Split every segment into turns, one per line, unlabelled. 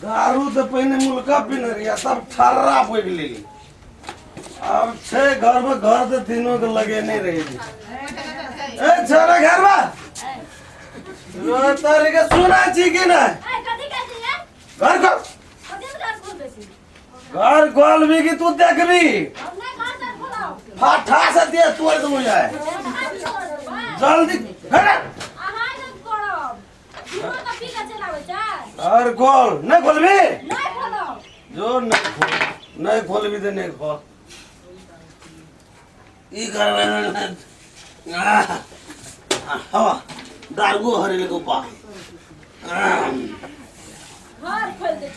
दारू तो पहले मुल्का पीने रही सब ठर्रा पड़ गई। अब छे घर में घर तो तीनों को लगे नहीं रही। ए छोरा घर में तारी के सुना छी कि ना घर को घर खोल भी कि तू देख भी फाटा से दे तोड़ दूं जाए जल्दी घर घर खोल नहीं खोल भी जो नहीं खोल भी तो नहीं खोल ई कर हवा दारू हरेले को पा
घर खोल दे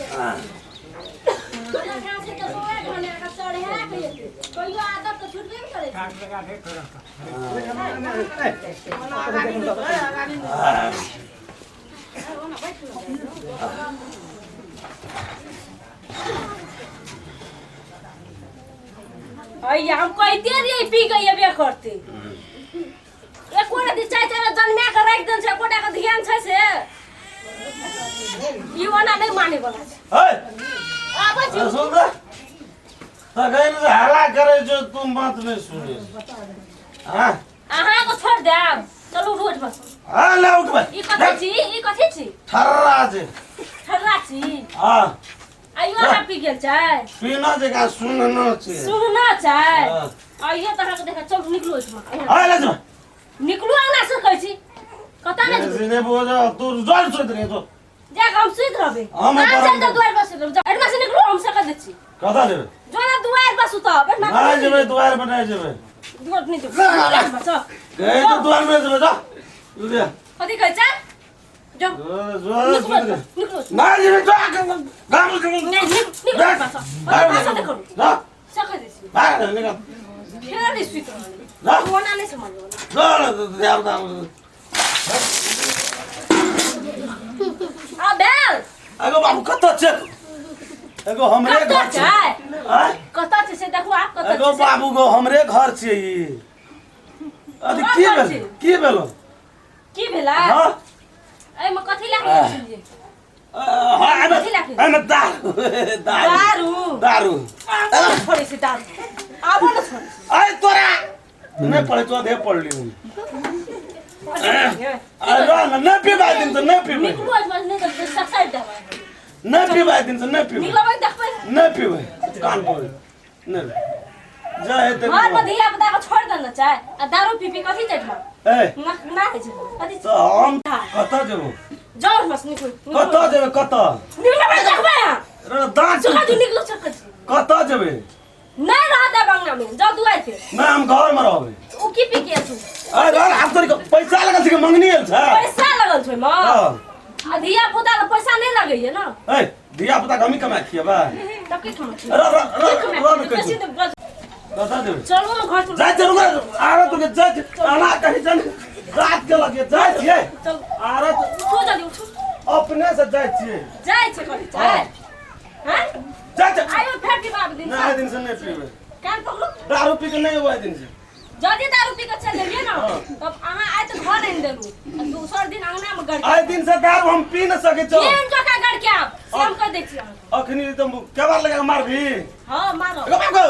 कोई आदत तो छूट नहीं करे हम कहते रही पी गई है बे करते एक कोड़ा दी चाय चाय जन्मे के राख दन से कोड़ा के ध्यान छै से ई वाला नहीं माने वाला छै
ए
आबे छी
सुन रे तगै ने हल्ला करे जो तुम बात नहीं सुने हां
अहाँ को छोड़ दे चलो रोज बस
हां ले उठ बे
ई कथि छी
ठर्रा छै
ठर्रा छी
हां
आइयो ना पी गेल चाय
पीना जगह सुनना छै
सुनना चाय आइयो तरह के देखा चल निकलो इसमें
हां ले जा
निकलू अंगना से कहै छी कता ने
जिने बोझा तू जल सुत रे तो
जा हम सुत रहबे
हम
चल तो द्वार बस जा एडमा से निकलू हम से कह दे छी
कथा देबे
जोना द्वार बस उत एडमा
ना जेबे द्वार पर नहीं जेबे
द्वार नहीं
ना,
जेबे बस
गए तो द्वार में जेबे जा उदे
कथि कहै छ जो
जो
निकलो
ना जेबे जा गाम के
नहीं निकलो बस बस देखो
जा
सके दे छी
बाहर निकल
फिर नहीं सुत
जा
कोना नहीं समझ
जा यार दा
आ बेल
एगो बाबू कत छे एगो हमरे घर छे हां
कत छे से देखो आप कत
एगो बाबू गो हमरे घर छे ई अभी की भेलो
की भेला
हां
ए म कथि लागे छी
हां हम दारू
छोड़े से दारू आबो न छोड़
आय तोरा नहीं पड़े तो दे पड़ ली अरे ना पीबा दिन तो नहीं पीबे
निकलो आज नहीं तो ससाइड देबा
नहीं पीबा दिन तो नहीं पीबे
निकलो भाई देखबे
नहीं पीबे कान पर नहीं जा है ते
घर में धिया पुता को छोड़ देना चाहे आ दारू पी पी कथि चढ़मा
ए
ना है कथि
तो हम कत जेबो
जाओ बस निकलो
कत जेबे कत
निकलो भाई देखबे
रे दांत
चुका जो निकलो चक्कर
कत जेबे
नहीं रहता बंगला में जाओ दुआर पे
मैं हम घर में रहबे
उ की पी के छु
अरे आप तोरी पैसा लगा के मंगनी है
पैसा लगल छै म आ धिया पुता के पैसा नहीं लगे है ना
ए धिया पुता कमी कमा खिया बा
तब की खम
बता दे
चलो न घर
जा जरूर आ रहा तो जा आना कहीं जन रात के लगे जा छिए
चल
आ रहा तो
सो जल्दी उठ
अपने से जा छिए
जाय छै कथि छै हैं
जा
आयो फेर के बाद दिन
ना दिन से नहीं पीबे
कान पकड़ो
दारू पी के नहीं हुआ दिन से
जल्दी दारू पी के चल जाइए ना तब अहाँ आइ तो घर नहीं देलू दूसर दिन अंगना में गड़
आए दिन से दारू हम पी न सके छो
केन जका गड़ के आप से हम कह दै छी
अखनी तुम केवाल लगा मार भी
हां मारो
गो